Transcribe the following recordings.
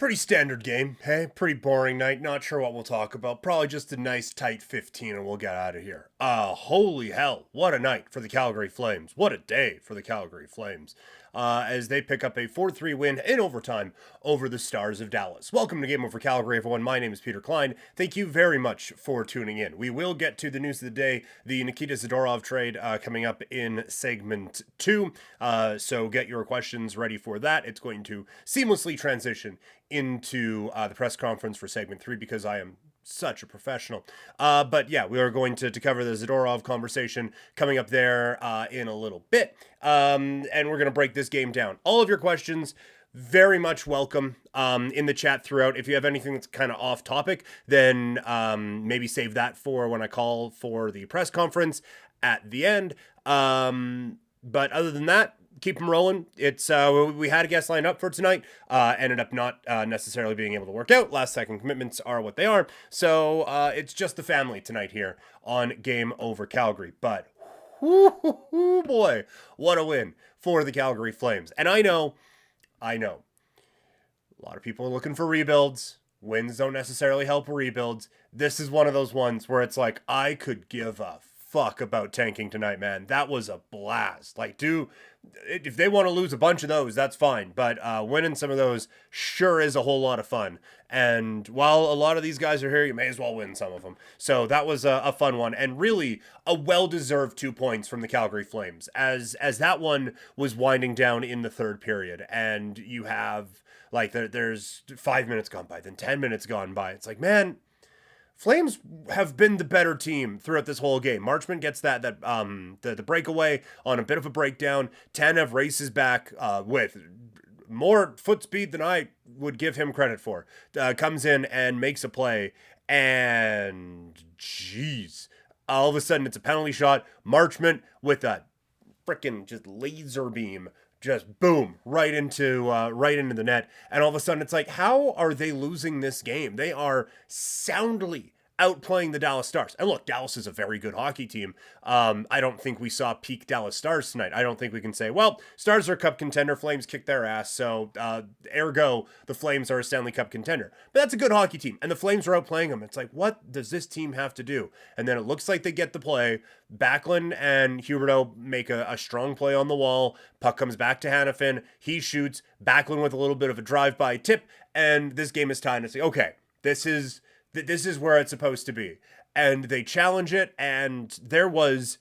Pretty standard game, hey? Pretty boring night. Not sure what we'll talk about. Probably just a nice tight 15 and we'll get out of here. Holy hell. What a night for the Calgary Flames. What a day for the Calgary Flames. As they pick up a 4-3 win in overtime over the Stars of Dallas. Welcome to Game Over Calgary, everyone. My name is Peter Klein. Thank you very much for tuning in. We will get to the news of the day, the Nikita Zadorov trade coming up in segment 2. So get your questions ready for that. It's going to seamlessly transition into the press conference for segment 3 because I am such a professional. But yeah, we are going to cover the Zadorov conversation coming up there in a little bit. And we're going to break this game down. All of your questions, very much welcome in the chat throughout. If you have anything that's kind of off topic, then maybe save that for when I call for the press conference at the end. But other than that, keep them rolling. It's we had a guest lined up for tonight, ended up not necessarily being able to work out. Last second commitments are what they are. So it's just the family tonight here on Game Over Calgary. But boy, what a win for the Calgary Flames. And I know, a lot of people are looking for rebuilds. Wins don't necessarily help rebuilds. This is one of those ones where it's like, I could give a fuck about tanking tonight, man. That was a blast. Like, if they want to lose a bunch of those, that's fine. But winning some of those sure is a whole lot of fun. And while a lot of these guys are here, you may as well win some of them. So that was a fun one, and really a well-deserved 2 points from the Calgary Flames. As that one was winding down in the third period, and you have like there's 5 minutes gone by, then 10 minutes gone by. It's like, man, Flames have been the better team throughout this whole game. Marchment gets the breakaway on a bit of a breakdown. Tanev races back with more foot speed than I would give him credit for. Comes in and makes a play, and jeez, all of a sudden it's a penalty shot. Marchment with a freaking just laser beam. Just boom, right into the net. And all of a sudden it's like, how are they losing this game? They are soundly outplaying the Dallas Stars. And look, Dallas is a very good hockey team. I don't think we saw peak Dallas Stars tonight. I don't think we can say, well, Stars are a cup contender, Flames kicked their ass, so ergo, the Flames are a Stanley Cup contender. But that's a good hockey team, and the Flames are outplaying them. It's like, what does this team have to do? And then it looks like they get the play. Backlund and Huberdeau make a strong play on the wall. Puck comes back to Hanifin. He shoots. Backlund with a little bit of a drive-by tip, and this game is tied. And it's like, okay, this is where it's supposed to be. And they challenge it, and there was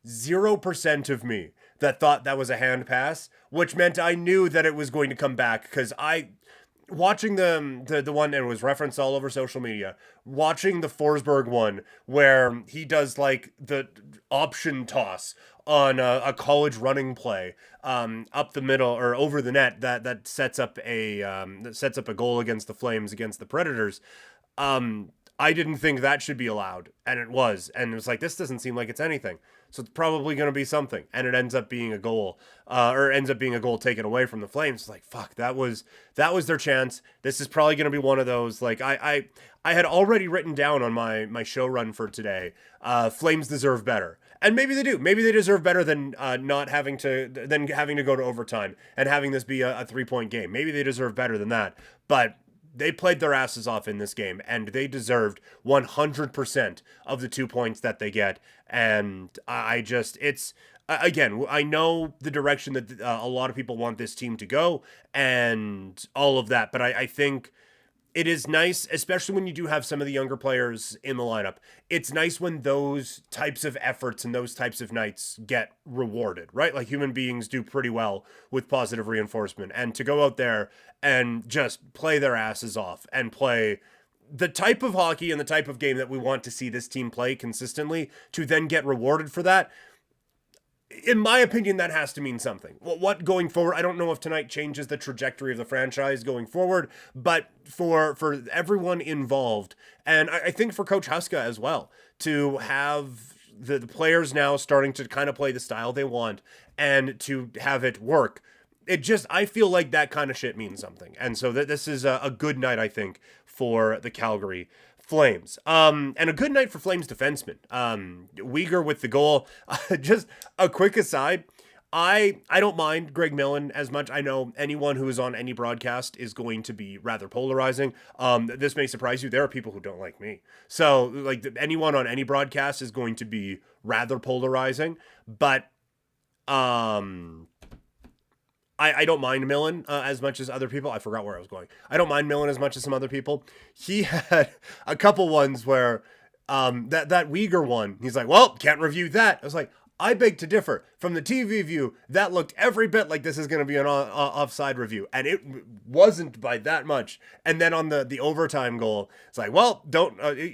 0% of me that thought that was a hand pass, which meant I knew that it was going to come back, because watching the one, and it was referenced all over social media, watching the Forsberg one where he does like the option toss on a college running play up the middle or over the net that sets up a goal against the Flames against the Predators. I didn't think that should be allowed, and it was. And it was like, this doesn't seem like it's anything. So it's probably going to be something. And it ends up being a goal, or ends up being a goal taken away from the Flames. It's like, fuck, that was their chance. This is probably going to be one of those, like, I had already written down on my show run for today, Flames deserve better. And maybe they do. Maybe they deserve better than having to go to overtime and having this be a 3-point game. Maybe they deserve better than that. But they played their asses off in this game, and they deserved 100% of the 2 points that they get. And again, I know the direction that a lot of people want this team to go and all of that, but I think it is nice, especially when you do have some of the younger players in the lineup. It's nice when those types of efforts and those types of nights get rewarded, right? Like, human beings do pretty well with positive reinforcement. And to go out there and just play their asses off and play the type of hockey and the type of game that we want to see this team play consistently, to then get rewarded for that, in my opinion, that has to mean something. What going forward, I don't know if tonight changes the trajectory of the franchise going forward, but for everyone involved, and I think for Coach Huska as well, to have the players now starting to kind of play the style they want and to have it work, I feel like that kind of shit means something. And so this is a good night, I think, for the Calgary Flames. And a good night for Flames defensemen. Weegar with the goal. Just a quick aside. I don't mind Greg Millen as much. I know anyone who is on any broadcast is going to be rather polarizing. This may surprise you. There are people who don't like me. So like anyone on any broadcast is going to be rather polarizing. But I don't mind Millen as much as other people. I forgot where I was going. I don't mind Millen as much as some other people. He had a couple ones where that Weegar one, he's like, well, can't review that. I was like, I beg to differ. From the TV view, that looked every bit like this is going to be an offside review, and it wasn't by that much. And then on the overtime goal, it's like, well,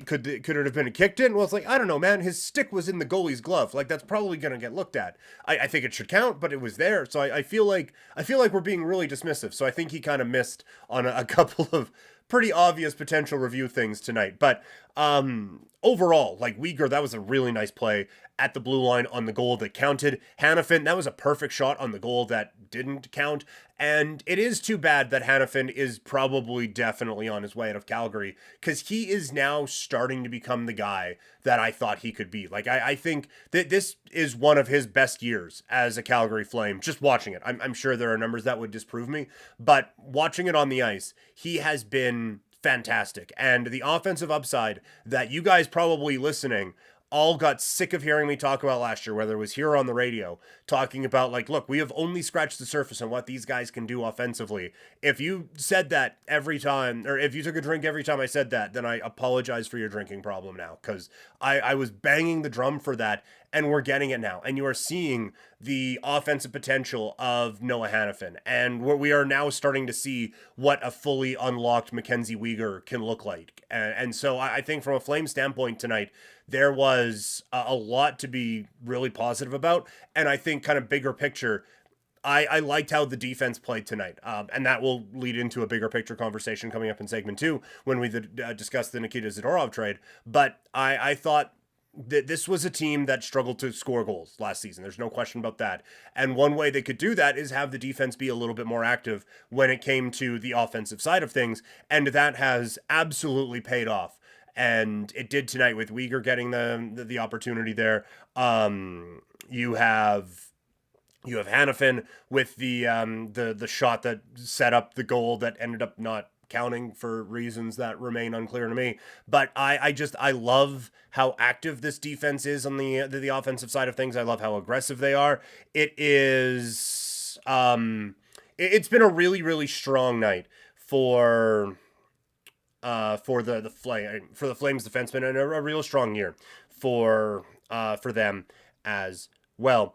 could it have been kicked in? Well, it's like, I don't know, man. His stick was in the goalie's glove. Like, that's probably going to get looked at. I think it should count, but it was there. So I feel like we're being really dismissive. So I think he kind of missed on a couple of pretty obvious potential review things tonight. But overall, like Weegar, that was a really nice play at the blue line on the goal that counted. Hanifin, that was a perfect shot on the goal that didn't count. And it is too bad that Hanifin is probably definitely on his way out of Calgary, because he is now starting to become the guy that I thought he could be. Like, I think that this is one of his best years as a Calgary Flame, just watching it. I'm sure there are numbers that would disprove me, but watching it on the ice, he has been fantastic. And the offensive upside that you guys probably listening all got sick of hearing me talk about last year, whether it was here or on the radio, talking about like, look, we have only scratched the surface on what these guys can do offensively. If you said that every time, or if you took a drink every time I said that, then I apologize for your drinking problem now, because I was banging the drum for that, and we're getting it now. And you are seeing the offensive potential of Noah Hanifin, and we are now starting to see what a fully unlocked Mackenzie Weegar can look like. And so I think from a Flame standpoint tonight, there was a lot to be really positive about. And I think kind of bigger picture, I liked how the defense played tonight. And that will lead into a bigger picture conversation coming up in segment 2 when we discuss the Nikita Zadorov trade. But I thought that this was a team that struggled to score goals last season. There's no question about that. And one way they could do that is have the defense be a little bit more active when it came to the offensive side of things. And that has absolutely paid off. And it did tonight with Weegar getting the opportunity there. You have Hanifin with the shot that set up the goal that ended up not counting for reasons that remain unclear to me. But I love how active this defense is on the offensive side of things. I love how aggressive they are. It is it's been a really, really strong night for the Flames defensemen, and a real strong year for them as well.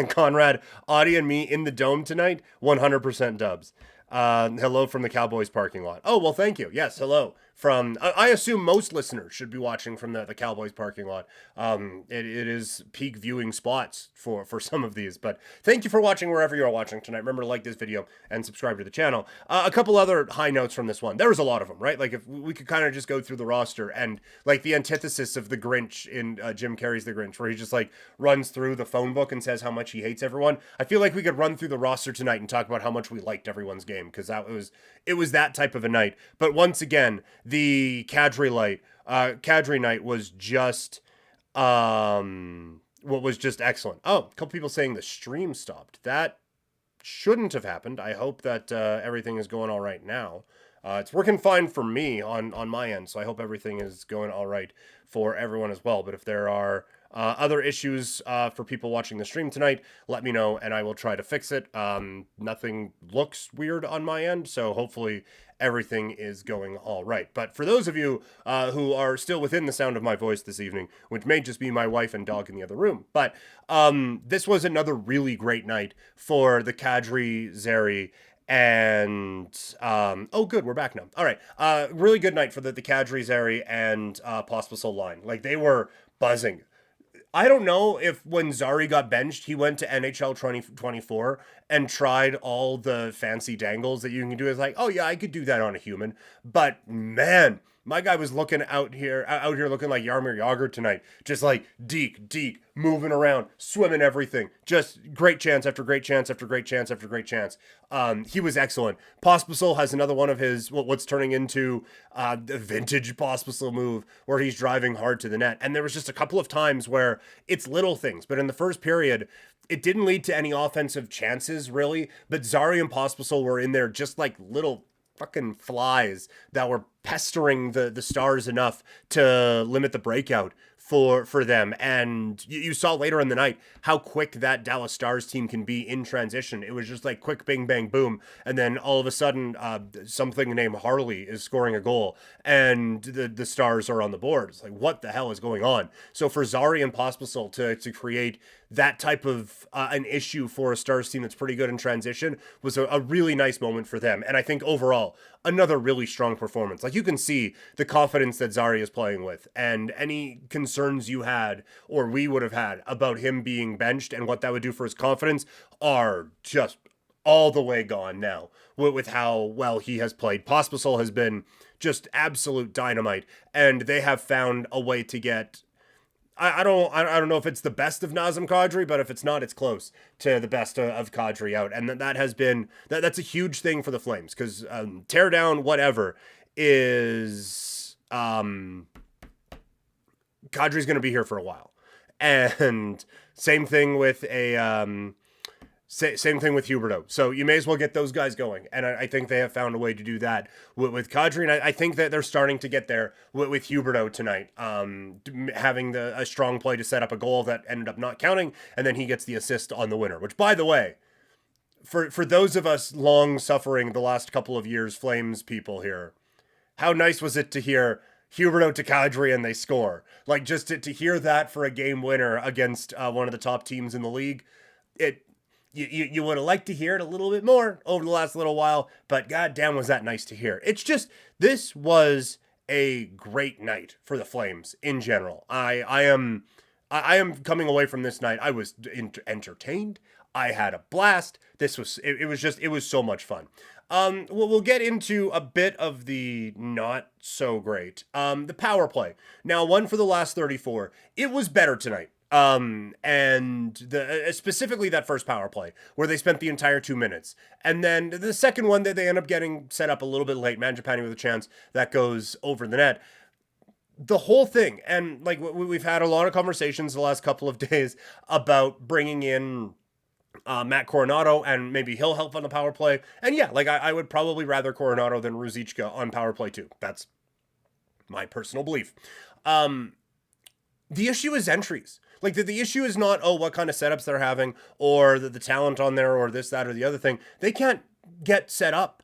Conrad, Audie and me in the Dome tonight, 100% dubs. Hello from the Cowboys parking lot. Oh, well, thank you. Yes, hello. From, I assume most listeners should be watching from the Cowboys parking lot. It is peak viewing spots for some of these, but thank you for watching wherever you are watching tonight. Remember to like this video and subscribe to the channel. A couple other high notes from this one. There was a lot of them, right? Like if we could kind of just go through the roster, and like the antithesis of the Grinch in Jim Carrey's The Grinch, where he just like runs through the phone book and says how much he hates everyone. I feel like we could run through the roster tonight and talk about how much we liked everyone's game, because it was that type of a night. But once again, the Kadri night was just excellent. Oh, a couple people saying the stream stopped. That shouldn't have happened. I hope that everything is going all right now. It's working fine for me on my end, so I hope everything is going all right for everyone as well. But if there are other issues for people watching the stream tonight, let me know and I will try to fix it. Nothing looks weird on my end, so hopefully everything is going all right. But for those of you who are still within the sound of my voice this evening, which may just be my wife and dog in the other room, but this was another really great night for the Kadri, Zary, and oh good, we're back now. All right, really good night for the Kadri, Zary, and Pospisil line. Like, they were buzzing. I don't know if when Zary got benched, he went to NHL 2024 and tried all the fancy dangles that you can do. It's like, oh yeah, I could do that on a human. But man, My guy was looking out here looking like Jaromir Jagr tonight. Just like Deke, moving around, swimming everything. Just great chance after great chance after great chance after great chance. He was excellent. Pospisil has another one of his, what's turning into the vintage Pospisil move where he's driving hard to the net. And there was just a couple of times where it's little things, but in the first period, it didn't lead to any offensive chances, really. But Zary and Pospisil were in there just like little fucking flies that were pestering the Stars enough to limit the breakout for them. And you saw later in the night how quick that Dallas Stars team can be in transition. It was just like quick bing, bang, boom. And then all of a sudden, something named Harley is scoring a goal and the Stars are on the board. It's like, what the hell is going on? So for Zary and Pospisil to create that type of an issue for a Stars team that's pretty good in transition was a really nice moment for them. And I think overall, another really strong performance. Like, you can see the confidence that Zary is playing with, and any concerns you had or we would have had about him being benched and what that would do for his confidence are just all the way gone now with how well he has played. Pospisil has been just absolute dynamite, and they have found a way to get, I don't know if it's the best of Nazem Kadri, but if it's not, it's close to the best of Kadri out. And that has been, that's a huge thing for the Flames, because tear down whatever is, Kadri's going to be here for a while. And same thing with same thing with Huberdeau. So you may as well get those guys going. And I think they have found a way to do that with Kadri. And I think that they're starting to get there with Huberdeau tonight, having a strong play to set up a goal that ended up not counting. And then he gets the assist on the winner, which, by the way, for those of us long suffering the last couple of years, Flames people here, how nice was it to hear Huberdeau to Kadri and they score? Like, just to hear that for a game winner against one of the top teams in the league, You would have liked to hear it a little bit more over the last little while, but goddamn was that nice to hear. It's just, this was a great night for the Flames in general. I am coming away from this night. I was entertained. I had a blast. It was so much fun. We'll get into a bit of the not so great. The power play. Now, one for the last 34. It was better tonight. And specifically that first power play where they spent the entire 2 minutes, and then the second one that they end up getting set up a little bit late. Mangiapane with a chance that goes over the net. The whole thing, and like we've had a lot of conversations the last couple of days about bringing in Matt Coronado, and maybe he'll help on the power play. And yeah, like I would probably rather Coronado than Ruzicka on power play too. That's my personal belief. The issue is entries. Like, the issue is not, what kind of setups they're having, or the talent on there, or this, that, or the other thing. They can't get set up.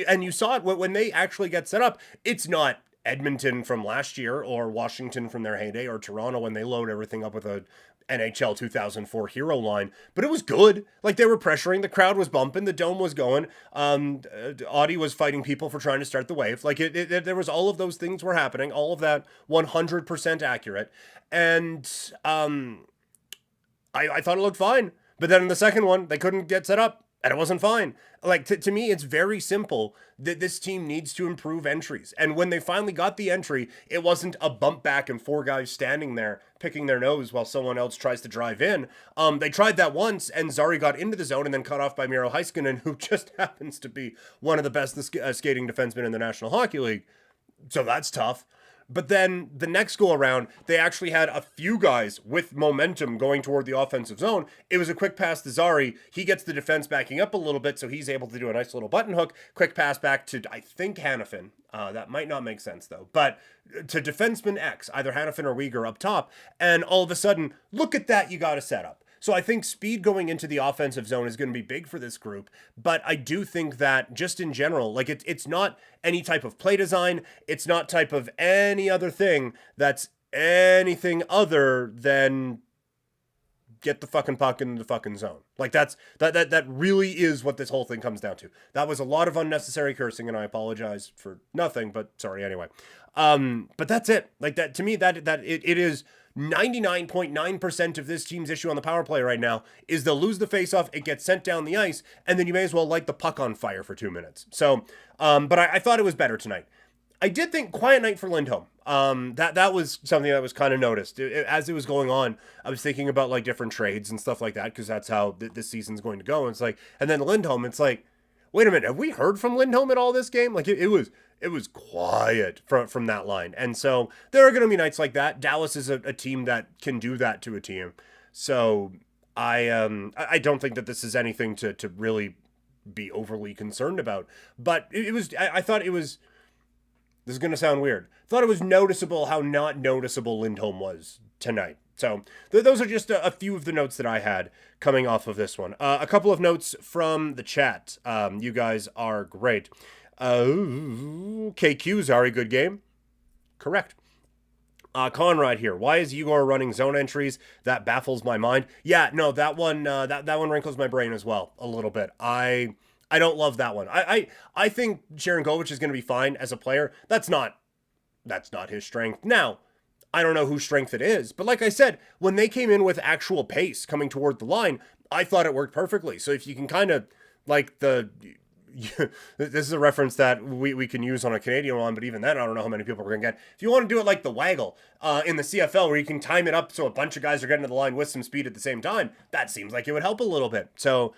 And you saw it when they actually get set up. It's not Edmonton from last year, or Washington from their heyday, or Toronto when they load everything up with a NHL 2004 hero line, but it was good. Like, they were pressuring, the crowd was bumping, the dome was going, Audie was fighting people for trying to start the wave. Like, there was all of those things were happening, all of that 100% accurate, and I thought it looked fine, but then in the second one, they couldn't get set up, and it wasn't fine. Like, to me, it's very simple that this team needs to improve entries. And when they finally got the entry, it wasn't a bump back and four guys standing there picking their nose while someone else tries to drive in. They tried that once, and Zary got into the zone and then cut off by Miro Heiskanen, who just happens to be one of the best skating defensemen in the National Hockey League. So that's tough. But then the next go around, they actually had a few guys with momentum going toward the offensive zone. It was a quick pass to Zary. He gets the defense backing up a little bit, so he's able to do a nice little button hook. Quick pass back to, I think, Hanifin. That might not make sense, though. But to defenseman X, either Hanifin or Weegar up top. And all of a sudden, look at that, you got to set up. So I think speed going into the offensive zone is going to be big for this group, but I do think that just in general, like it's not any type of play design, it's not type of any other thing that's anything other than get the fucking puck in the fucking zone. Like that really is what this whole thing comes down to. That was a lot of unnecessary cursing, and I apologize for nothing, but sorry anyway. But that's it. Like that, to me, that it is 99.9% of this team's issue on the power play right now is they'll lose the faceoff, it gets sent down the ice, and then you may as well light the puck on fire for 2 minutes. So, but I thought it was better tonight. I did think quiet night for Lindholm. That was something that was kind of noticed as it was going on. I was thinking about like different trades and stuff like that because that's how this season's going to go. And it's like, and then Lindholm, it's like, wait a minute, have we heard from Lindholm at all this game? Like it was quiet from that line. And so there are going to be nights like that. Dallas is a team that can do that to a team. So I don't think that this is anything to really be overly concerned about. But it was, I thought it was, this is going to sound weird. Thought it was noticeable how not noticeable Lindholm was tonight. So those are just a few of the notes that I had coming off of this one. A couple of notes from the chat. You guys are great. KQ, Zari, good game. Correct. Conrad here. Why is Igor running zone entries? That baffles my mind. Yeah, no, that one that one wrinkles my brain as well a little bit. I don't love that one. I think Sharon Govich is going to be fine as a player. That's not his strength. Now, I don't know whose strength it is, but like I said, when they came in with actual pace coming toward the line, I thought it worked perfectly. So if you can kind of like this is a reference that we can use on a Canadian one, but even then, I don't know how many people we're going to get. If you want to do it like the waggle in the CFL, where you can time it up so a bunch of guys are getting to the line with some speed at the same time, that seems like it would help a little bit. So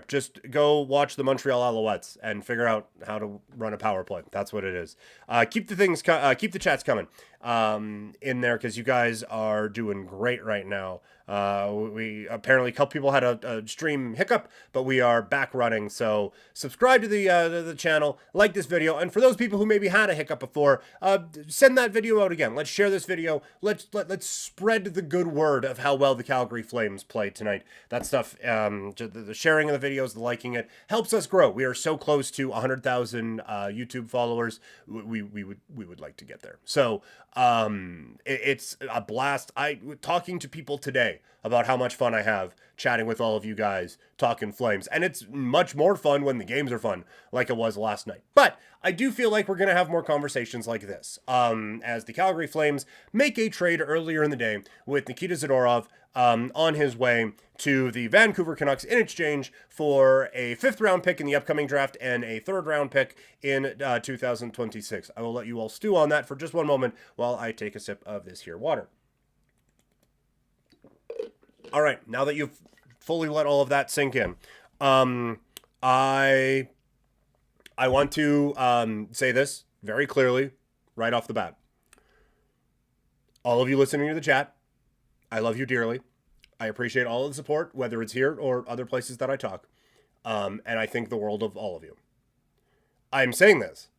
just go watch the Montreal Alouettes and figure out how to run a power play. That's what it is. Keep the chats coming in there because you guys are doing great right now. We apparently a couple people had a stream hiccup, but we are back running. So subscribe to the channel, like this video, and for those people who maybe had a hiccup before, send that video out again. Let's share this video. Let's spread the good word of how well the Calgary Flames played tonight. That stuff, the sharing of the videos, the liking it helps us grow. We are so close to 100,000 YouTube followers. We would like to get there. So it's a blast. Talking to people today about how much fun I have chatting with all of you guys, talking Flames. And it's much more fun when the games are fun, like it was last night. But I do feel like we're going to have more conversations like this as the Calgary Flames make a trade earlier in the day with Nikita Zadorov on his way to the Vancouver Canucks in exchange for a 5th round pick in the upcoming draft and a 3rd round pick in 2026. I will let you all stew on that for just one moment while I take a sip of this here water. All right, now that you've fully let all of that sink in, I want to say this very clearly right off the bat. All of you listening to the chat, I love you dearly. I appreciate all of the support, whether it's here or other places that I talk, and I think the world of all of you. I'm saying this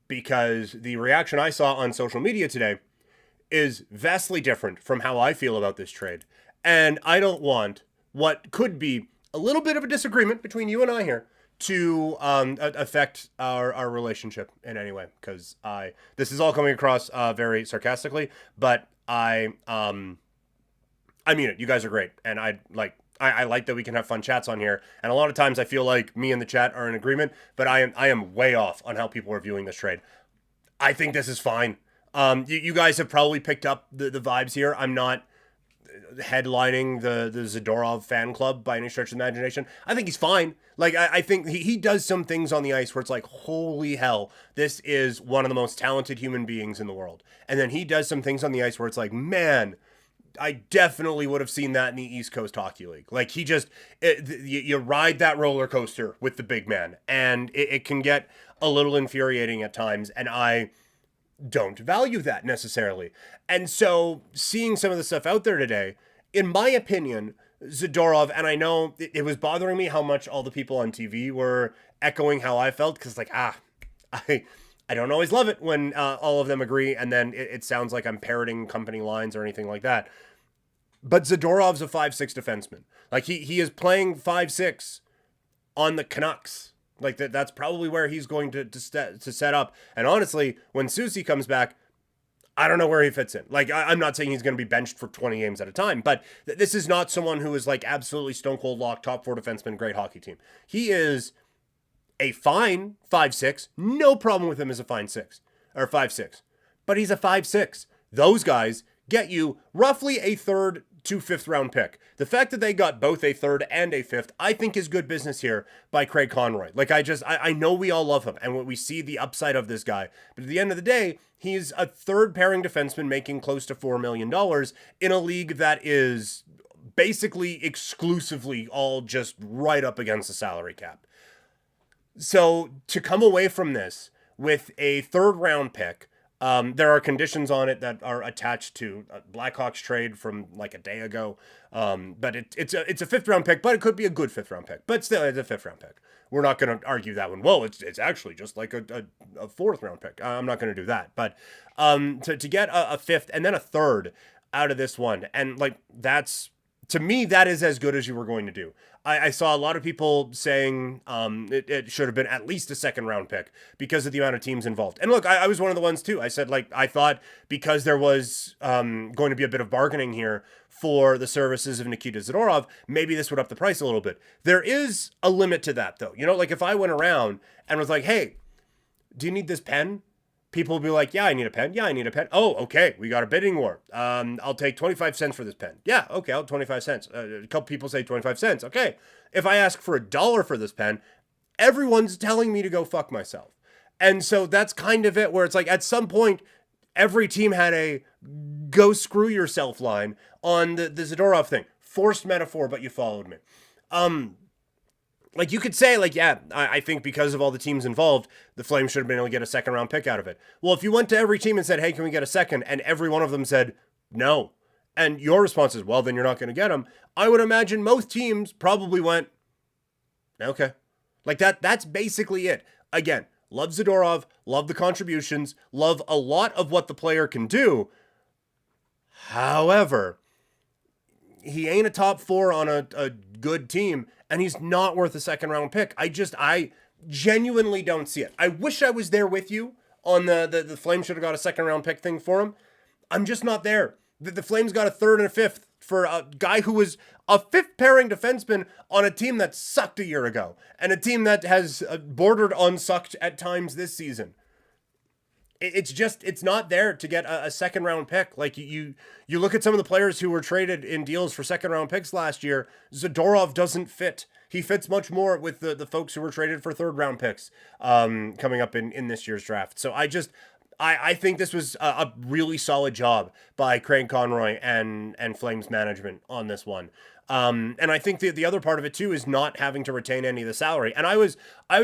because the reaction I saw on social media today is vastly different from how I feel about this trade. And I don't want what could be a little bit of a disagreement between you and I here to affect our relationship in any way. Because this is all coming across very sarcastically, but I mean it. You guys are great, and I like that we can have fun chats on here. And a lot of times I feel like me and the chat are in agreement, but I am way off on how people are viewing this trade. I think this is fine. You guys have probably picked up the vibes here. I'm not headlining the Zadorov fan club by any stretch of the imagination. I think he's fine. Like, I think he does some things on the ice where it's like, holy hell, this is one of the most talented human beings in the world. And then he does some things on the ice where it's like, man, I definitely would have seen that in the East Coast Hockey League. Like, you ride that roller coaster with the big man, and it can get a little infuriating at times, and I don't value that necessarily. And so seeing some of the stuff out there today, in my opinion, Zadorov, and I know it was bothering me how much all the people on TV were echoing how I felt, because like, I don't always love it when all of them agree, and then it sounds like I'm parroting company lines or anything like that. But Zadorov's a 5'6" defenseman. Like, he is playing 5'6" on the Canucks. Like, that's probably where he's going to set up. And honestly, when Susie comes back, I don't know where he fits in. Like, I'm not saying he's going to be benched for 20 games at a time, but this is not someone who is like absolutely stone cold lock, top 4 defenseman, great hockey team. He is a fine 5'6". No problem with him as a fine 6 or 5'6", but he's a 5'6". Those guys get you roughly a third to fifth round pick. The fact that they got both a third and a fifth, I think is good business here by Craig Conroy. Like I know we all love him and we see the upside of this guy, but at the end of the day, he's a third pairing defenseman making close to $4 million in a league that is basically exclusively all just right up against the salary cap. So to come away from this with a third round pick, there are conditions on it that are attached to a Blackhawks trade from like a day ago. But it's a fifth round pick, but it could be a good fifth round pick. But still, it's a fifth round pick. We're not going to argue that one. Well, it's actually just like a fourth round pick. I'm not going to do that. But to get a fifth and then a third out of this one, and like that's, to me, that is as good as you were going to do. I saw a lot of people saying it should have been at least a second round pick because of the amount of teams involved. And look, I was one of the ones too. I said, like, I thought because there was going to be a bit of bargaining here for the services of Nikita Zadorov, maybe this would up the price a little bit. There is a limit to that though. You know, like if I went around and was like, hey, do you need this pen? People will be like, yeah, I need a pen. Yeah, I need a pen. Oh, okay. We got a bidding war. I'll take 25 cents for this pen. Yeah, okay, I'll 25 cents. A couple people say 25 cents. Okay. If I ask for $1 for this pen, everyone's telling me to go fuck myself. And so that's kind of it, where it's like at some point, every team had a go screw yourself line on the Zadorov thing. Forced metaphor, but you followed me. Like you could say, like, yeah, I think because of all the teams involved, the Flames should have been able to get a second round pick out of it. Well, if you went to every team and said, hey, can we get a second? And every one of them said, no. And your response is, well, then you're not going to get them. I would imagine most teams probably went, okay. Like that's basically it. Again, love Zadorov, love the contributions, love a lot of what the player can do. However, he ain't a top four on a good team, and he's not worth a second round pick. I genuinely don't see it. I wish I was there with you on the Flames should have got a second round pick thing for him. I'm just not there. The Flames got a third and a fifth for a guy who was a fifth pairing defenseman on a team that sucked a year ago, and a team that has bordered on sucked at times this season. It's not there to get a second round pick. Like you look at some of the players who were traded in deals for second round picks last year. Zadorov doesn't fit. He fits much more with the folks who were traded for third round picks coming up in this year's draft. So I think this was a really solid job by Craig Conroy and Flames management on this one. And I think the other part of it too is not having to retain any of the salary. And I was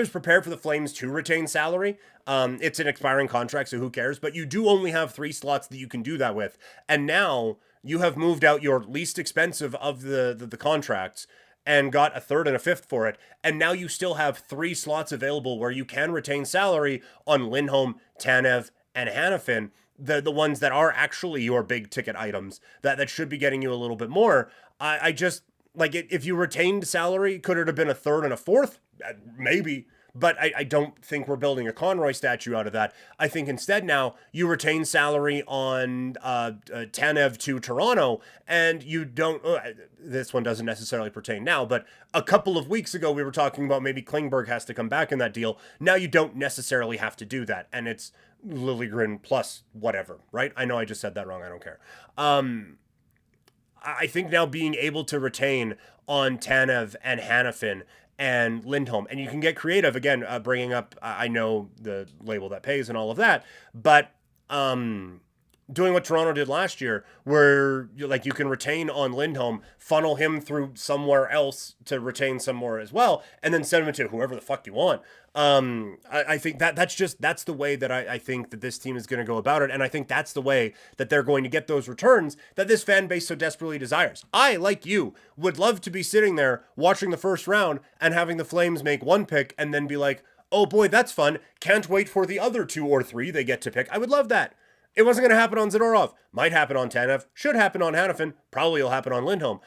prepared for the Flames to retain salary. It's an expiring contract, so who cares? But you do only have 3 slots that you can do that with. And now you have moved out your least expensive of the contracts and got a third and a fifth for it. And now you still have 3 slots available where you can retain salary on Lindholm, Tanev, and Hanifin, the ones that are actually your big ticket items that should be getting you a little bit more. I just, like, if you retained salary, could it have been a third and a fourth? Maybe. But I don't think we're building a Conroy statue out of that. I think instead now you retain salary on Tanev to Toronto, and you don't, this one doesn't necessarily pertain now, but a couple of weeks ago we were talking about maybe Klingberg has to come back in that deal. Now you don't necessarily have to do that, and it's Liljegren plus whatever, right? I know I just said that wrong. I don't care. I think now being able to retain on Tanev and Hanifin and Lindholm, and you can get creative again, bringing up, I know the label that pays and all of that, but doing what Toronto did last year, where you can retain on Lindholm, funnel him through somewhere else to retain some more as well, and then send him to whoever the fuck you want. I think that's the way that I think that this team is going to go about it, and I think that's the way that they're going to get those returns that this fan base so desperately desires. I, like you, would love to be sitting there watching the first round and having the Flames make one pick and then be like, oh boy, that's fun, can't wait for the other 2 or 3 they get to pick. I would love that. It wasn't going to happen on Zadorov. Might happen on Tanev. Should happen on Hanifin. Probably will happen on Lindholm.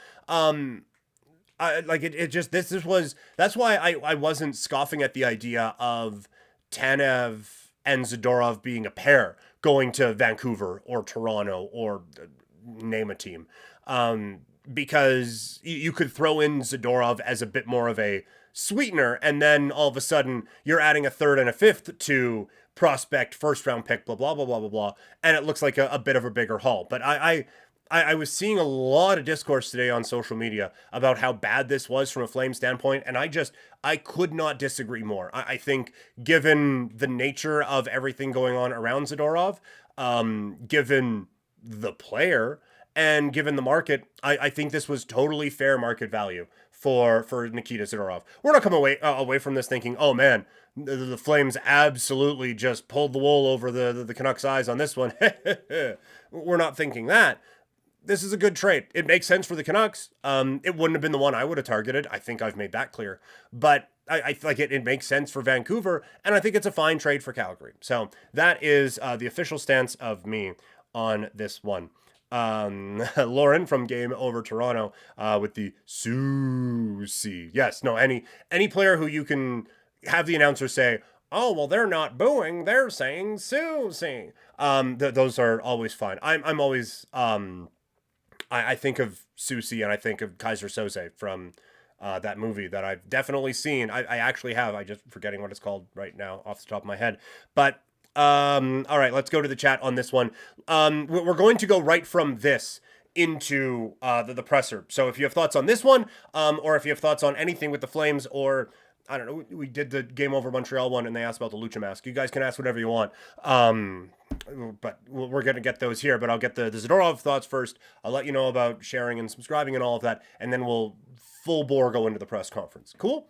That's why I wasn't scoffing at the idea of Tanev and Zadorov being a pair going to Vancouver or Toronto or name a team. Because you could throw in Zadorov as a bit more of a sweetener, and then all of a sudden you're adding a third and a fifth to prospect, first round pick, blah, blah, blah, blah, blah, blah. And it looks like a bit of a bigger haul. But I I was seeing a lot of discourse today on social media about how bad this was from a Flame standpoint, and I could not disagree more. I think given the nature of everything going on around Zadorov, given the player, and given the market, I think this was totally fair market value for Nikita Zadorov. We're not coming away from this thinking, oh man, the Flames absolutely just pulled the wool over the Canucks' eyes on this one. We're not thinking that. This is a good trade. It makes sense for the Canucks. It wouldn't have been the one I would have targeted. I think I've made that clear. But I feel like it makes sense for Vancouver, and I think it's a fine trade for Calgary. So that is the official stance of me on this one. Lauren from Game Over Toronto with the Susie. Yes, no, any player who you can have the announcer say, oh, well, they're not booing, they're saying Susie. Those are always fine. I'm always... I think of Susie and I think of Kaiser Soze from that movie that I've definitely seen. I actually have. I just forgetting what it's called right now off the top of my head. But all right, let's go to the chat on this one. We're going to go right from this into the presser. So if you have thoughts on this one, or if you have thoughts on anything with the Flames, or I don't know, we did the Game Over Montreal one and they asked about the Lucha mask. You guys can ask whatever you want. But we're going to get those here, but I'll get the Zadorov thoughts first. I'll let you know about sharing and subscribing and all of that, and then we'll full bore go into the press conference. Cool?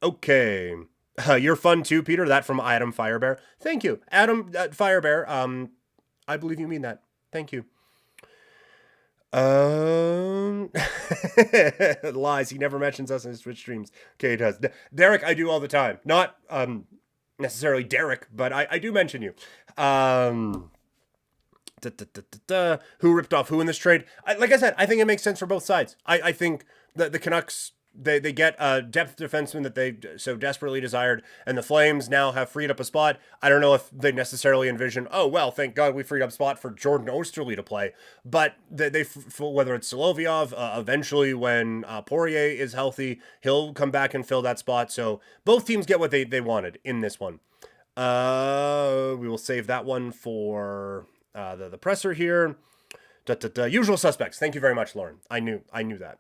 Okay. You're fun too, Peter. That from Adam Firebear. Thank you. Adam Firebear. I believe you mean that. Thank you. Lies. He never mentions us in his Twitch streams. Okay, he does. Derek, I do all the time. Not, necessarily Derek, but I do mention you. Who ripped off who in this trade? Like I said, I think it makes sense for both sides. I think that the Canucks, they get a depth defenseman that they so desperately desired, and the Flames now have freed up a spot. I don't know if they necessarily envision, oh, well, thank God we freed up a spot for Jordan Osterley to play, but they whether it's Solovyov, eventually when Poirier is healthy, he'll come back and fill that spot. So both teams get what they wanted in this one. We will save that one for the presser here. Usual suspects. Thank you very much, Lauren. I knew that.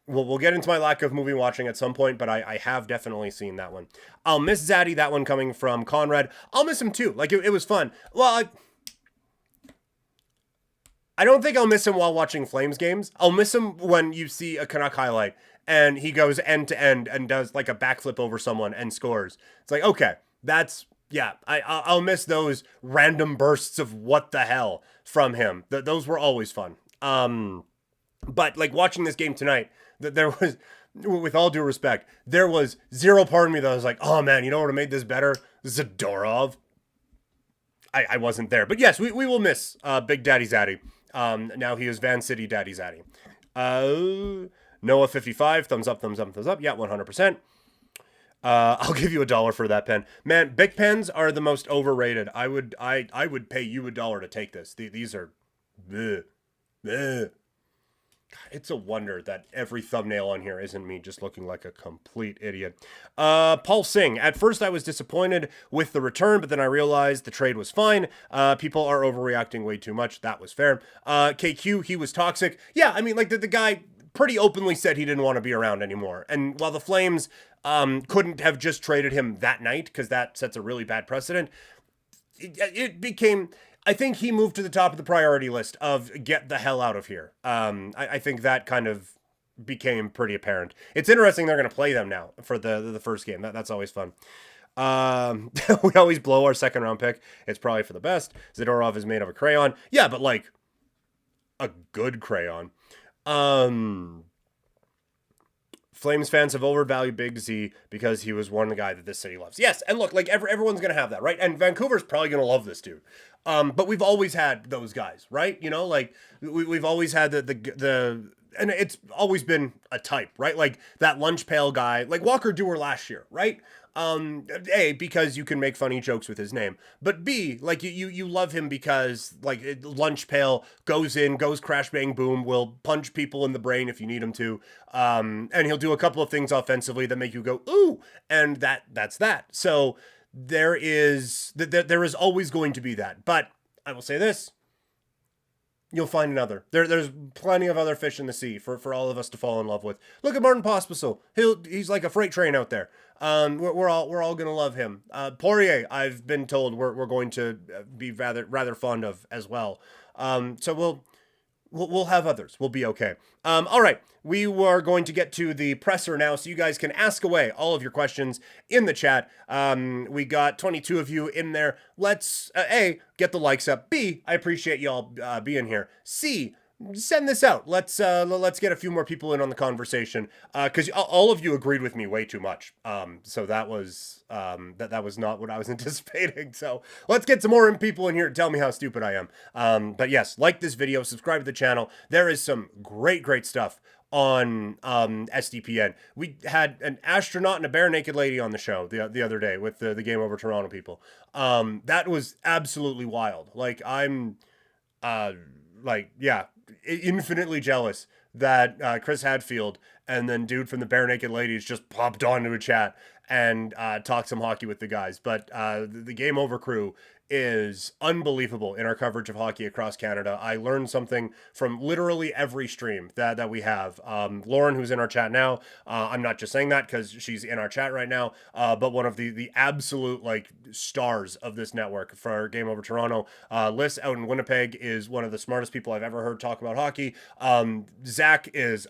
We'll get into my lack of movie watching at some point, but I have definitely seen that one. I'll miss Zaddy, that one coming from Conrad. I'll miss him too. Like, it was fun. Well, I don't think I'll miss him while watching Flames games. I'll miss him when you see a Canuck highlight and he goes end to end and does like a backflip over someone and scores. It's like, okay, that's... Yeah, I'll miss those random bursts of what the hell from him. Those were always fun. But like watching this game tonight, there was, with all due respect, there was zero part of me that was like, oh man, you know what would have made this better? Zadorov. I wasn't there. But yes, we will miss Big Daddy Zaddy. Now he is Van City Daddy Zaddy. Noah 55, thumbs up, thumbs up, thumbs up. Yeah, 100%. I'll give you $1 for that pen. Man, Bic pens are the most overrated. I would pay you $1 to take this. These are... Bleh, bleh. It's a wonder that every thumbnail on here isn't me just looking like a complete idiot. Paul Singh. At first I was disappointed with the return, but then I realized the trade was fine. People are overreacting way too much. That was fair. KQ, he was toxic. Yeah, I mean, like the guy pretty openly said he didn't want to be around anymore. And while the Flames couldn't have just traded him that night, because that sets a really bad precedent, it became... I think he moved to the top of the priority list of get the hell out of here. I think that kind of became pretty apparent. It's interesting they're going to play them now for the first game. That's always fun. We always blow our second round pick. It's probably for the best. Zadorov is made of a crayon. Yeah, but like a good crayon. Flames fans have overvalued Big Z because he was one of the guy that this city loves. Yes, and look, like everyone's going to have that, right? And Vancouver's probably going to love this dude. But we've always had those guys, right? You know, like we've always had the and it's always been a type, right? Like that lunch pail guy, like Walker Dewar last year, right? A, because you can make funny jokes with his name, but B, like you love him because like lunch pail goes in, goes crash bang boom, will punch people in the brain if you need him to, and he'll do a couple of things offensively that make you go ooh, and that's that. So there is always going to be that, but I will say this: you'll find another. There's plenty of other fish in the sea for all of us to fall in love with. Look at Martin Pospisil. He's like a freight train out there. We're all gonna love him. Poirier, I've been told we're going to be rather fond of as well. So we'll have others. We'll be okay. All right. We are going to get to the presser now, so you guys can ask away all of your questions in the chat. We got 22 of you in there. Let's, A, get the likes up. B, I appreciate y'all being here. C, send this out. Let's get a few more people in on the conversation, because all of you agreed with me way too much. So that was that was not what I was anticipating. So let's get some more people in here to tell me how stupid I am. But yes, like this video, subscribe to the channel. There is some great stuff on SDPN. We had an astronaut and a bare naked lady on the show the other day with the Game Over Toronto people. That was absolutely wild. Like, I'm infinitely jealous that Chris Hadfield and then dude from the Bare Naked Ladies just popped onto a chat and talked some hockey with the guys. But the Game Over crew is unbelievable in our coverage of hockey across Canada. I learned something from literally every stream that we have. Lauren, who's in our chat now, I'm not just saying that because she's in our chat right now, but one of the absolute like stars of this network for Game Over Toronto. Liz out in Winnipeg is one of the smartest people I've ever heard talk about hockey. Zach is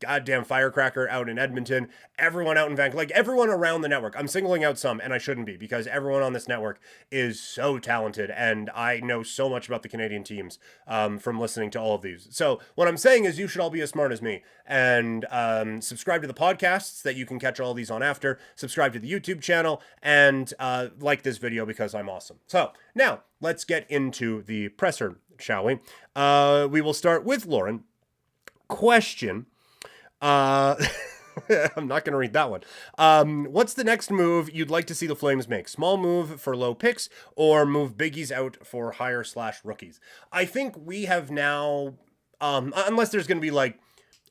goddamn firecracker out in Edmonton. Everyone out in Vancouver, like everyone around the network. I'm singling out some, and I shouldn't be, because everyone on this network is so talented, and I know so much about the Canadian teams from listening to all of these. So what I'm saying is you should all be as smart as me, and subscribe to the podcasts that you can catch all these on after. Subscribe to the YouTube channel, and like this video because I'm awesome. So now let's get into the presser, shall we? We will start with Lauren. Question. I'm not going to read that one. What's the next move you'd like to see the Flames make? Small move for low picks, or move biggies out for higher/rookies? I think we have now, unless there's going to be like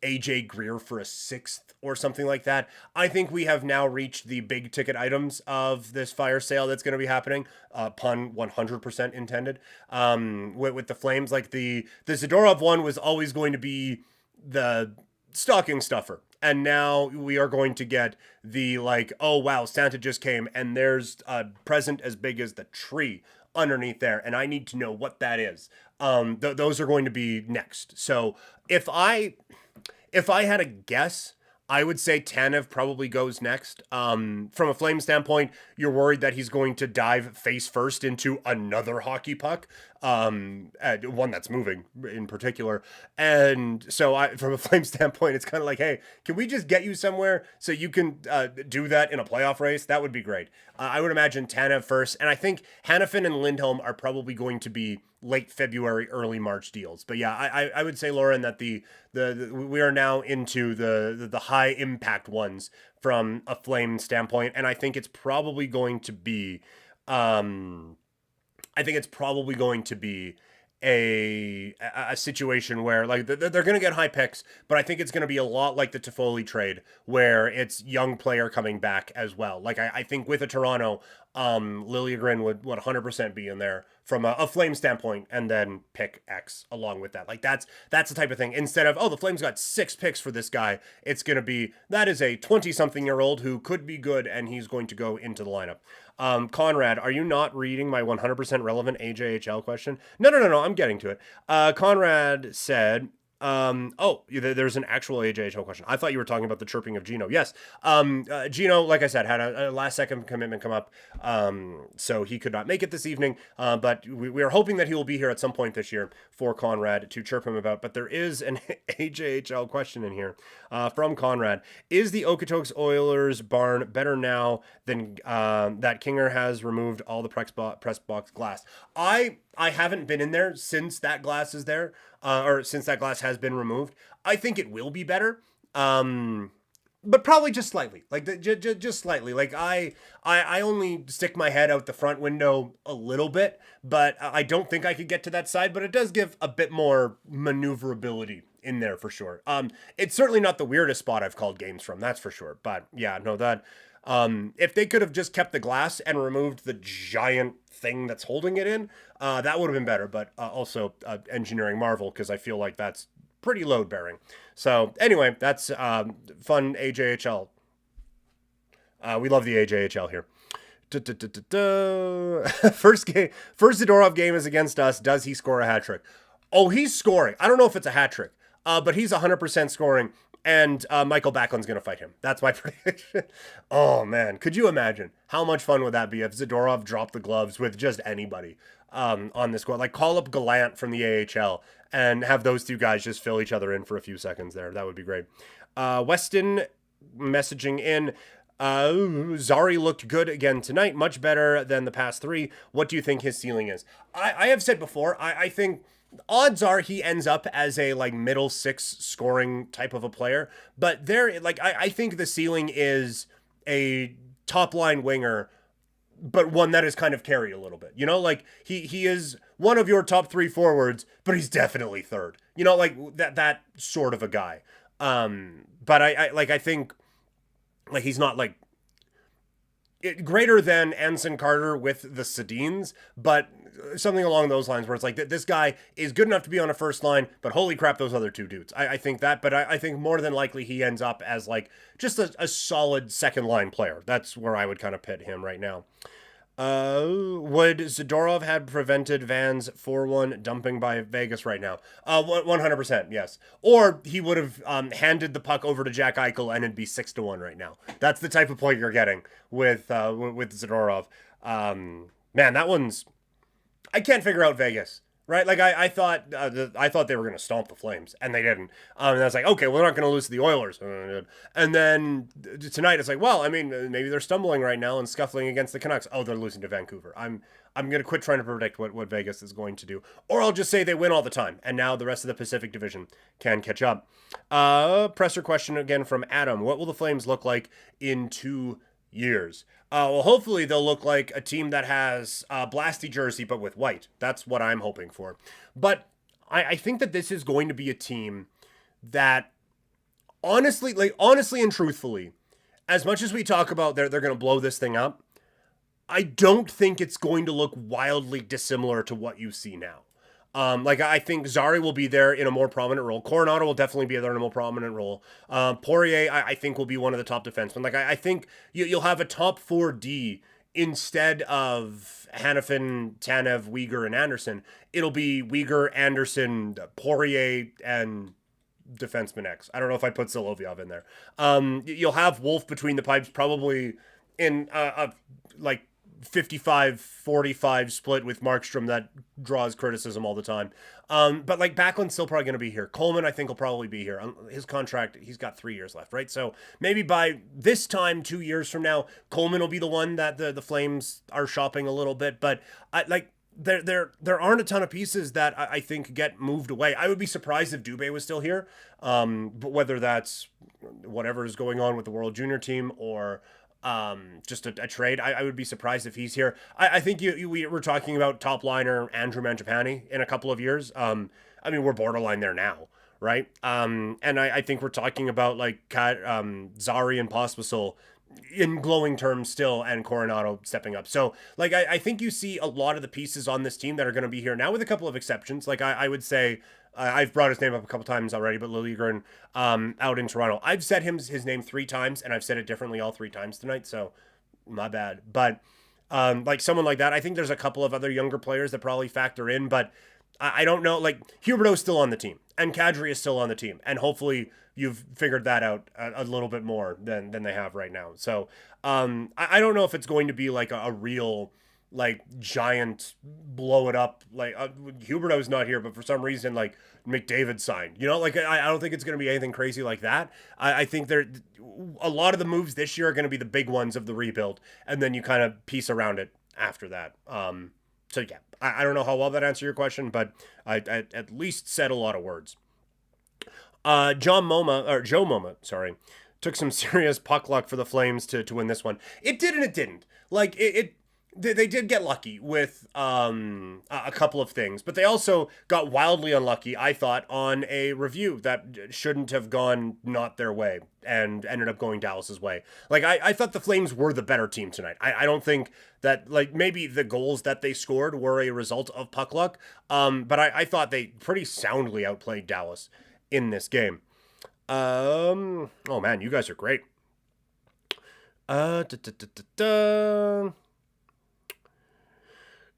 AJ Greer for a 6th or something like that, I think we have now reached the big ticket items of this fire sale that's going to be happening. Pun 100% intended. With the Flames, like the Zadorov one was always going to be the stocking stuffer, and now we are going to get the like, oh wow, Santa just came and there's a present as big as the tree underneath there, and I need to know what that is. Those are going to be next. So if I had a guess, I would say Tanev probably goes next. From a Flame standpoint, you're worried that he's going to dive face first into another hockey puck, one that's moving in particular. And so from a Flame standpoint, it's kind of like, hey, can we just get you somewhere so you can do that in a playoff race? That would be great. I would imagine Tanev first, and I think Hanifin and Lindholm are probably going to be late February, early March deals. But yeah, I would say, Lauren, that the we are now into the high impact ones from a Flame standpoint, and I think it's probably going to be a situation where like they're going to get high picks, but I think it's going to be a lot like the Toffoli trade, where it's young player coming back as well. Like I think with a Toronto, Liljegren would 100% be in there from a Flame standpoint, and then pick X along with that. Like that's the type of thing. Instead of, oh, the Flames got 6 picks for this guy, it's going to be, that is a 20-something-year-old who could be good, and he's going to go into the lineup. Conrad, are you not reading my 100% relevant AJHL question? No, I'm getting to it. Conrad said, there's an actual AJHL question. I thought you were talking about the chirping of Gino. Yes. Gino, like I said, had a last second commitment come up. So he could not make it this evening. But we are hoping that he will be here at some point this year for Conrad to chirp him about. But there is an AJHL question in here, from Conrad. Is the Okotoks Oilers barn better now than, that Kinger has removed all the press box glass? I haven't been in there since that glass is there, or since that glass has been removed. I think it will be better, but probably just slightly. Like just slightly. Like I only stick my head out the front window a little bit, but I don't think I could get to that side. But it does give a bit more maneuverability in there for sure. It's certainly not the weirdest spot I've called games from, that's for sure. But yeah, no, that If they could have just kept the glass and removed the giant thing that's holding it in, that would have been better. But also engineering marvel, because I feel like that's pretty load bearing. So anyway, that's fun AJHL. We love the AJHL here. First Zadorov game is against us. Does he score a hat trick? Oh, he's scoring. I don't know if it's a hat trick, but he's 100% scoring. And Michael Backlund's going to fight him. That's my prediction. Oh, man. Could you imagine? How much fun would that be if Zadorov dropped the gloves with just anybody on this squad? Like, call up Gallant from the AHL and have those two guys just fill each other in for a few seconds there. That would be great. Weston messaging in. Zari looked good again tonight, much better than the past three. What do you think his ceiling is? I have said before, I think odds are he ends up as a like middle six scoring type of a player, but there, like, I think the ceiling is a top line winger, but one that is kind of carried a little bit, you know, like he is one of your top three forwards, but he's definitely third, you know, like that sort of a guy. But I think like he's not like greater than Anson Carter with the Sedins, but something along those lines where it's like this guy is good enough to be on a first line, but holy crap, those other two dudes. I think that, but I think more than likely he ends up as like just a solid second line player. That's where I would kind of pit him right now. Would Zadorov have prevented Van's 4-1 dumping by Vegas right now? 100%, yes. Or he would have handed the puck over to Jack Eichel and it'd be 6-1 right now. That's the type of point you're getting with Zadorov. Man, that one's... I can't figure out Vegas. Right, like I thought they were going to stomp the Flames, and they didn't. And I was like, okay, well, they're not going to lose to the Oilers. And then tonight, it's like, well, I mean, maybe they're stumbling right now and scuffling against the Canucks. Oh, they're losing to Vancouver. I'm going to quit trying to predict what Vegas is going to do, or I'll just say they win all the time, and now the rest of the Pacific Division can catch up. Presser question again from Adam: what will the Flames look like in 2 years? Well, hopefully they'll look like a team that has a Blasty jersey, but with white. That's what I'm hoping for. But I think that this is going to be a team that honestly and truthfully, as much as we talk about they're going to blow this thing up, I don't think it's going to look wildly dissimilar to what you see now. Like, I think Zari will be there in a more prominent role. Coronado will definitely be there in a more prominent role. Poirier, I think, will be one of the top defensemen. Like, I think you'll have a top 4D instead of Hanifin, Tanev, Weegar, and Anderson. It'll be Weegar, Anderson, Poirier, and defenseman X. I don't know if I put Solovyov in there. You'll have Wolf between the pipes, probably in like 55-45 split with Markstrom that draws criticism all the time. But like Backlund's still probably going to be here. Coleman, I think, will probably be here. His contract, he's got 3 years left, right? So maybe by this time, 2 years from now, Coleman will be the one that the Flames are shopping a little bit. But there aren't a ton of pieces that I think get moved away. I would be surprised if Dubé was still here. But whether that's whatever is going on with the World Junior team or just a trade, I would be surprised if he's here. I think we were talking about top liner Andrew Mangiapane in a couple of years. I mean, we're borderline there now, right? And I think we're talking about like Zari and Pospisil in glowing terms still, and Coronado stepping up. So like I think you see a lot of the pieces on this team that are going to be here now, with a couple of exceptions. Like I would say, I've brought his name up a couple times already, but Liljegren out in Toronto. I've said his name 3 times, and I've said it differently all 3 times tonight, so my bad. But like someone like that, I think there's a couple of other younger players that probably factor in, but I don't know. Like Huberdeau's still on the team, and Kadri is still on the team, and hopefully you've figured that out a little bit more than they have right now. So I don't know if it's going to be like a real like giant blow it up. Like Huberdeau's not here, but for some reason like McDavid signed, you know, like I don't think it's going to be anything crazy like that. I think a lot of the moves this year are going to be the big ones of the rebuild, and then you kind of piece around it after that. So yeah, I don't know how well that answered your question, but I at least said a lot of words. Joe Moma, sorry, took some serious puck luck for the Flames to win this one. It did and it didn't. Like it they did get lucky with a couple of things, but they also got wildly unlucky, I thought, on a review that shouldn't have gone not their way and ended up going Dallas's way. Like, I thought the Flames were the better team tonight. I don't think that, like, maybe the goals that they scored were a result of puck luck, but I thought they pretty soundly outplayed Dallas in this game. Oh man, you guys are great. Da, da, da, da, da.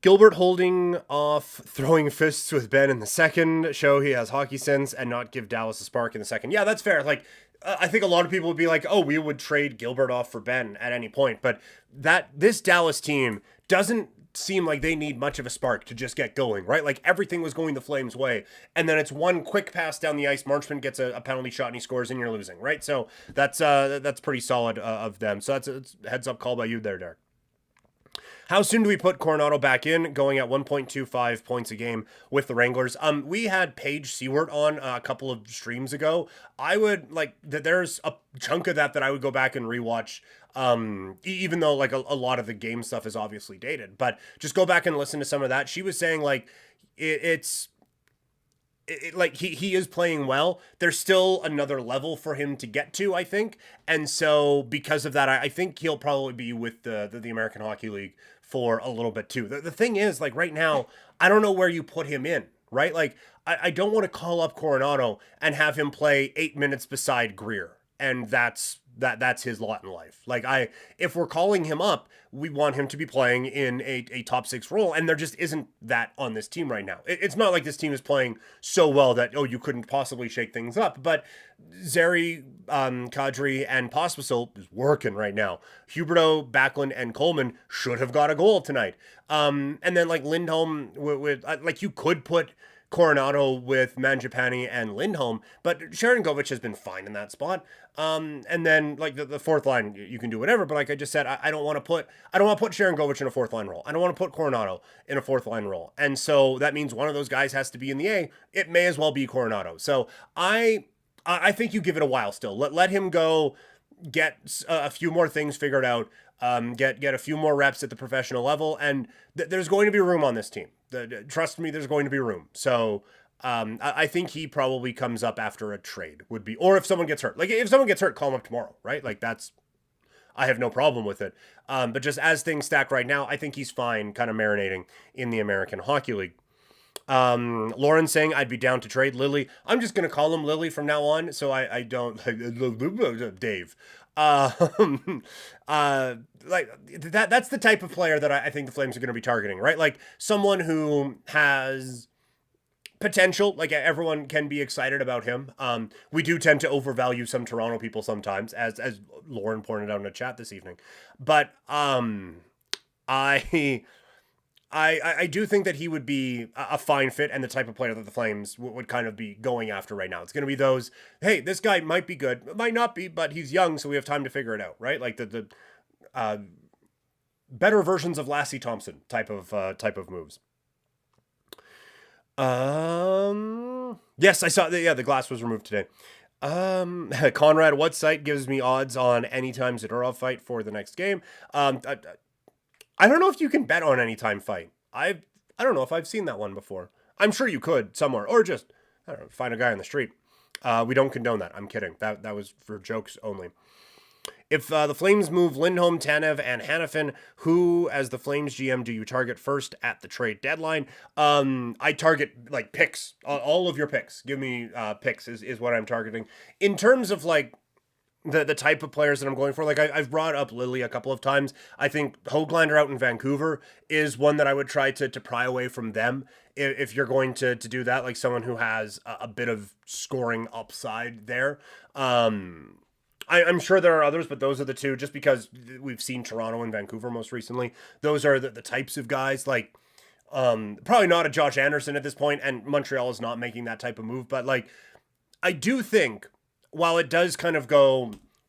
Gilbert holding off throwing fists with Ben in the second, show he has hockey sense and not give Dallas a spark in the second. Yeah, that's fair. Like, I think a lot of people would be like, oh, we would trade Gilbert off for Ben at any point. But this Dallas team doesn't seem like they need much of a spark to just get going, right? Like, everything was going the Flames' way. And then it's one quick pass down the ice. Marchment gets a penalty shot and he scores and you're losing, right? So that's pretty solid of them. So that's a heads up call by you there, Derek. How soon do we put Coronado back in, going at 1.25 points a game with the Wranglers? We had Paige Seward on a couple of streams ago. I would there's a chunk of that I would go back and rewatch. Even though like a lot of the game stuff is obviously dated, but just go back and listen to some of that. She was saying like he is playing well. There's still another level for him to get to, I think. And so because of that, I think he'll probably be with the American Hockey League for a little bit too. The thing is, like right now, I don't know where you put him in, right? Like I don't want to call up Coronado and have him play 8 minutes beside Greer. And that's his lot in life. Like if we're calling him up, we want him to be playing in a top six role, and there just isn't that on this team right now. It's not like this team is playing so well that you couldn't possibly shake things up. But Zary, Kadri, and Pospisil is working right now. Huberdeau, Backlund, and Coleman should have got a goal tonight. And then like Lindholm with like you could put Coronado with Mangiapane and Lindholm, but Sharangovich has been fine in that spot. And then like the fourth line, you can do whatever. But like I just said, I don't want to put Sharangovich in a fourth line role. I don't want to put Coronado in a fourth line role. And so that means one of those guys has to be in the A. It may as well be Coronado. So I think you give it a while still. Let him go, get a few more things figured out. Get a few more reps at the professional level, and there's going to be room on this team. Trust me, there's going to be room. So I think he probably comes up after a trade would be, or if someone gets hurt. Like if someone gets hurt, call him up tomorrow, right? Like I have no problem with it. But just as things stack right now, I think he's fine, kind of marinating in the American Hockey League. Lauren saying I'd be down to trade Lily. I'm just gonna call him Lily from now on, so I don't Dave. Like that's the type of player that I think the Flames are going to be targeting, right? Like someone who has potential, like everyone can be excited about him. We do tend to overvalue some Toronto people sometimes, as Lauren pointed out in a chat this evening. But I do think that he would be a fine fit and the type of player that the Flames would kind of be going after right now. It's going to be those, hey, this guy might be good, might not be, but he's young, so we have time to figure it out, right? Like the better versions of Lassie Thompson type of moves. Yes, I saw that. Yeah, the glass was removed today. Conrad, what site gives me odds on anytime Zadorov fight for the next game? I don't know if you can bet on anytime fight. I don't know if I've seen that one before. I'm sure you could somewhere, or just, I don't know, find a guy on the street. We don't condone that. I'm kidding. That was for jokes only. If the Flames move Lindholm, Tanev, and Hanifin, who, as the Flames GM, do you target first at the trade deadline? I target, like, picks. All of your picks. Give me picks is what I'm targeting. In terms of, like, the type of players that I'm going for, like I've brought up Lily a couple of times. I think Höglander out in Vancouver is one that I would try to pry away from them if you're going to do that, like someone who has a bit of scoring upside there. I'm sure there are others, but those are the two, just because we've seen Toronto and Vancouver most recently. Those are the types of guys, like probably not a Josh Anderson at this point, and Montreal is not making that type of move, but like I do think, while it does kind of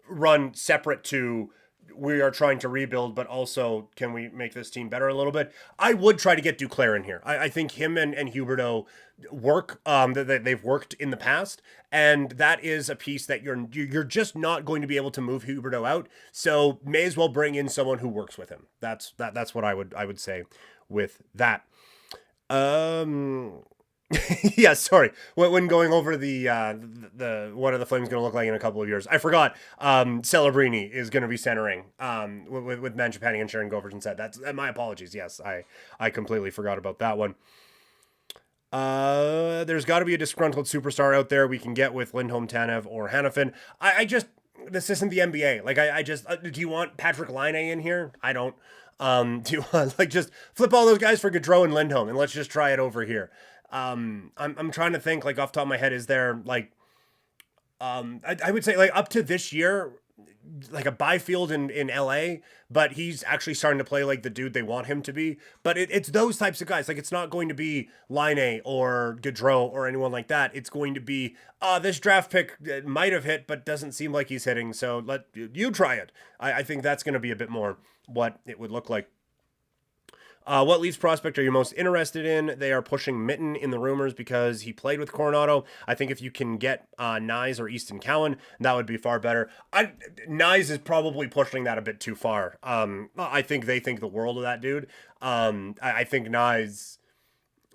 run separate to we are trying to rebuild, but also can we make this team better a little bit? I would try to get Duclair in here. I think him and Huberdeau work, that they've worked in the past, and that is a piece that you're just not going to be able to move Huberdeau out. So may as well bring in someone who works with him. That's what I would say with that. Yeah, sorry. When going over the what are the Flames going to look like in a couple of years? I forgot. Celebrini is going to be centering. With Mangiapane and Sharon Goverson said. That's my apologies. Yes, I completely forgot about that one. There's got to be a disgruntled superstar out there we can get with Lindholm, Tanev, or Hanifin. I just this isn't the NBA. Like I just do you want Patrick Laine in here? I don't. Do you want just flip all those guys for Gaudreau and Lindholm and let's just try it over here. I'm trying to think like off the top of my head, is there like, I would say like up to this year, like a Byfield in LA, but he's actually starting to play like the dude they want him to be. But it's those types of guys. Like it's not going to be Laine or Gaudreau or anyone like that. It's going to be, this draft pick might have hit, but doesn't seem like he's hitting. So let you try it. I think that's going to be a bit more what it would look like. What Leafs prospect are you most interested in? They are pushing Mitten in the rumors because he played with Coronado. I think if you can get Nyes or Easton Cowan, that would be far better. Nyes is probably pushing that a bit too far. I think they think the world of that dude. I think Nyes,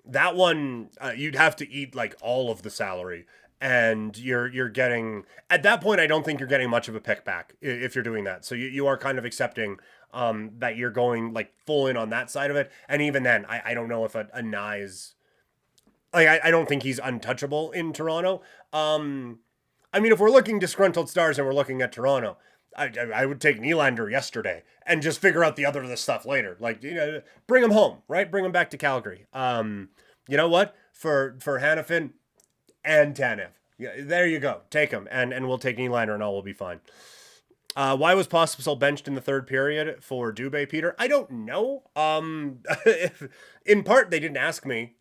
that one, you'd have to eat like all of the salary. And you're getting, at that point, I don't think you're getting much of a pick back if you're doing that. So you are kind of accepting that you're going like full in on that side of it. And even then, I don't know if a Nyes, like I don't think he's untouchable in Toronto. I mean, if we're looking disgruntled stars and we're looking at Toronto, I would take Nylander yesterday and just figure out the other of the stuff later. Like, bring him home, right? Bring him back to Calgary. You know what? For Hanifin and Tanev. Yeah, there you go. Take him, and we'll take Nylander, and all will be fine. Why was Pospisil benched in the third period for Dubé, Peter? I don't know. In part, they didn't ask me,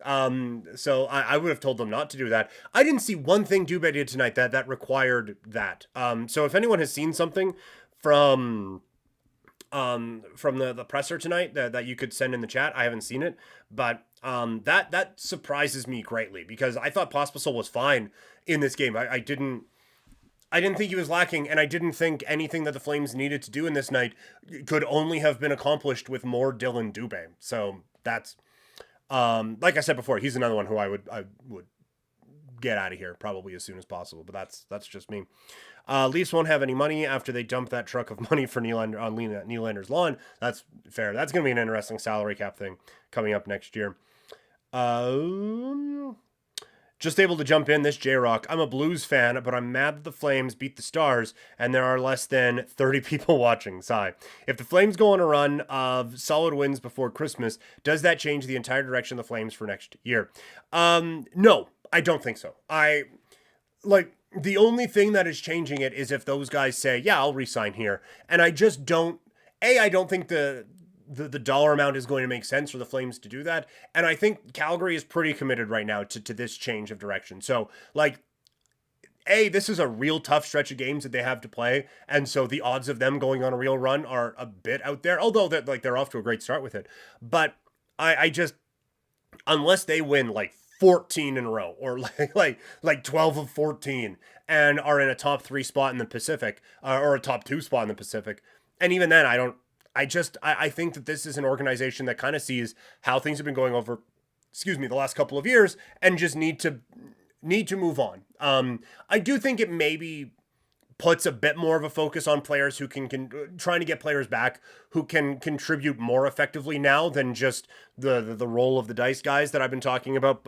so I would have told them not to do that. I didn't see one thing Dubé did tonight that required that. So if anyone has seen something from the presser tonight that you could send in the chat, I haven't seen it, but that surprises me greatly because I thought Pospisil was fine in this game. I didn't think he was lacking, and I didn't think anything that the Flames needed to do in this night could only have been accomplished with more Dylan Dubé. So that's like I said before, he's another one who I would get out of here probably as soon as possible. But that's just me. Leafs won't have any money after they dump that truck of money for Nylander on Nylander's lawn. That's fair. That's going to be an interesting salary cap thing coming up next year. Just able to jump in this J-Rock. I'm a Blues fan, but I'm mad that the Flames beat the Stars and there are less than 30 people watching. Sigh. If the Flames go on a run of solid wins before Christmas, does that change the entire direction of the Flames for next year? No, I don't think so. The only thing that is changing it is if those guys say, yeah, I'll re-sign here. And I just don't, I don't think the dollar amount is going to make sense for the Flames to do that. And I think Calgary is pretty committed right now to this change of direction. So, this is a real tough stretch of games that they have to play. And so the odds of them going on a real run are a bit out there, although they're off to a great start with it. But I just, unless they win 14 in a row or like 12 of 14 and are in a top 3 spot in the Pacific or a top 2 spot in the Pacific. And even then, I think that this is an organization that kind of sees how things have been going over, the last couple of years and just need to move on. I do think it maybe puts a bit more of a focus on players who can trying to get players back who can contribute more effectively now than just the roll of the dice guys that I've been talking about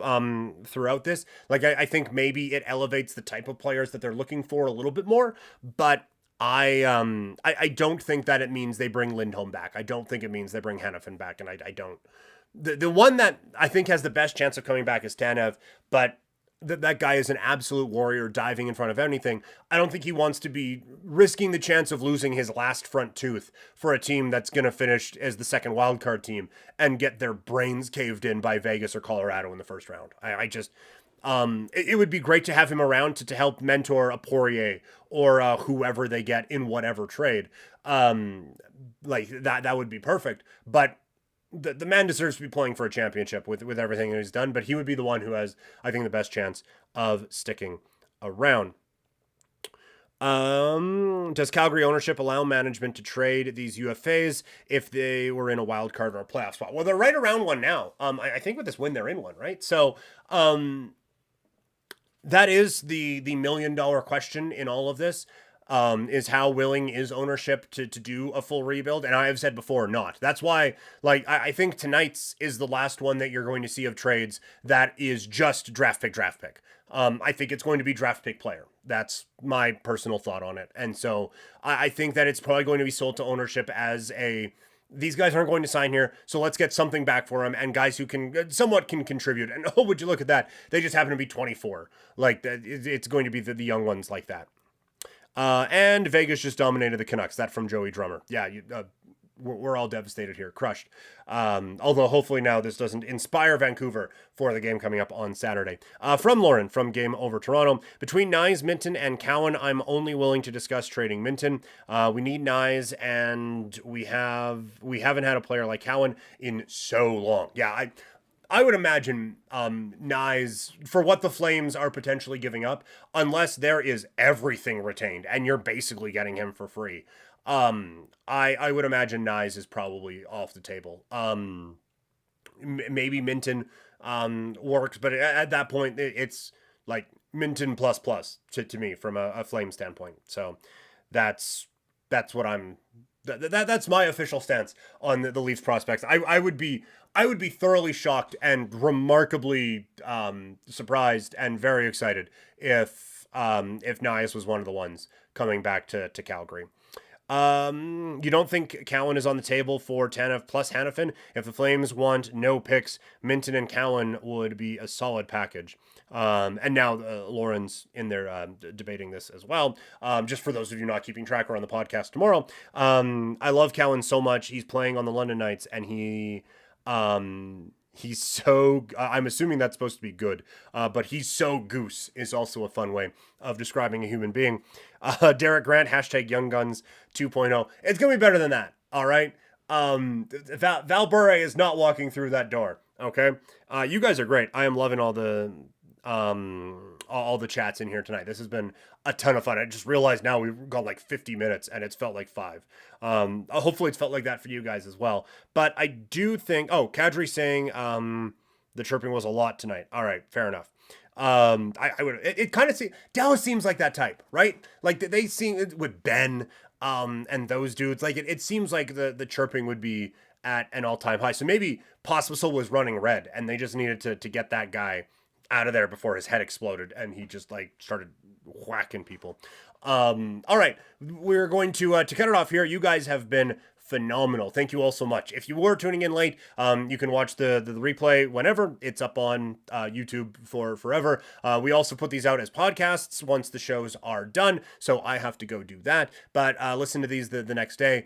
throughout this. I think maybe it elevates the type of players that they're looking for a little bit more, but I don't think that it means they bring Lindholm back. I don't think it means they bring Hanifin back, and I don't. The one that I think has the best chance of coming back is Tanev, but that guy is an absolute warrior diving in front of anything. I don't think he wants to be risking the chance of losing his last front tooth for a team that's going to finish as the second wildcard team and get their brains caved in by Vegas or Colorado in the first round. It would be great to have him around to help mentor a Poirier or whoever they get in whatever trade. Like that would be perfect. But the man deserves to be playing for a championship with everything that he's done. But he would be the one who has, I think, the best chance of sticking around. Does Calgary ownership allow management to trade these UFAs if they were in a wild card or a playoff spot? Well, they're right around one now. I think with this win, they're in one, right? So, that is the $1 million question in all of this. Is how willing is ownership to do a full rebuild? And I have said before, not. That's why, like, I think tonight's is the last one that you're going to see of trades that is just draft pick. I think it's going to be draft pick player. That's my personal thought on it. And so I think that it's probably going to be sold to ownership as these guys aren't going to sign here, so let's get something back for them, and guys who can somewhat contribute. And oh, would you look at that? They just happen to be 24. Like, it's going to be the young ones like that. And Vegas just dominated the Canucks. That from Joey Drummer. Yeah, we're all devastated here. Crushed. Although hopefully now this doesn't inspire Vancouver for the game coming up on Saturday. From Lauren, from Game Over Toronto. Between Nyes, Minton, and Cowan, I'm only willing to discuss trading Minton. We need Nyes, and we haven't had a player like Cowan in so long. Yeah, I would imagine Nyes, for what the Flames are potentially giving up, unless there is everything retained and you're basically getting him for free, I would imagine Nyes is probably off the table. Maybe Minton works, but at that point, it's like Minton plus to me from a Flame standpoint. So that's what I'm... That's my official stance on the Leafs prospects. I would be thoroughly shocked and remarkably surprised and very excited if Nyes was one of the ones coming back to Calgary. You don't think Cowan is on the table for Tanev plus Hanifin? If the Flames want no picks, Minton and Cowan would be a solid package. And now Lauren's in there debating this as well. Just for those of you not keeping track or on the podcast tomorrow, I love Cowan so much. He's playing on the London Knights, and he's so, I'm assuming that's supposed to be good, but he's so goose is also a fun way of describing a human being. Derek Grant, hashtag Young Guns 2.0. It's going to be better than that, all right? Val Bure is not walking through that door, okay? You guys are great. I am loving all the chats in here tonight. This has been a ton of fun. I just realized now we've gone like 50 minutes and it's felt like 5. Hopefully it's felt like that for you guys as well. But I do think, Kadri saying the chirping was a lot tonight. All right, fair enough. I would, it kind of Dallas seems like that type, right? Like they seem with Ben and those dudes, like it seems like the chirping would be at an all-time high. So maybe Pospisil was running red and they just needed to get that guy out of there before his head exploded and he just like started whacking people. All right, we're going to cut it off here. You guys have been phenomenal. Thank you all so much. If you were tuning in late, you can watch the replay whenever. It's up on YouTube for forever. We also put these out as podcasts once the shows are done, so I have to go do that. But listen to these the next day.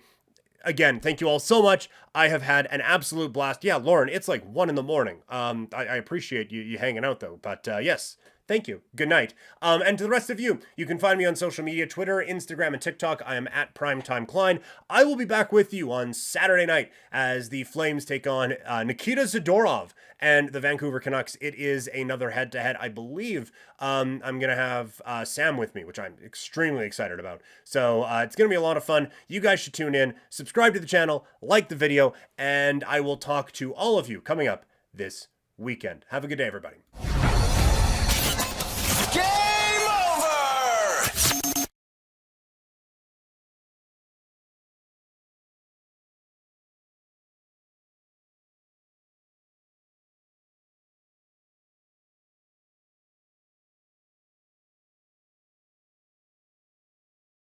Again, thank you all so much. I have had an absolute blast. Yeah, Lauren, it's like 1 a.m. I appreciate you hanging out, though. But yes, thank you. Good night. And to the rest of you, you can find me on social media, Twitter, Instagram, and TikTok. I am at Primetime Klein. I will be back with you on Saturday night as the Flames take on Nikita Zadorov and the Vancouver Canucks. It is another head-to-head. I believe I'm going to have Sam with me, which I'm extremely excited about. So it's going to be a lot of fun. You guys should tune in, subscribe to the channel, like the video, and I will talk to all of you coming up this weekend. Have a good day, everybody.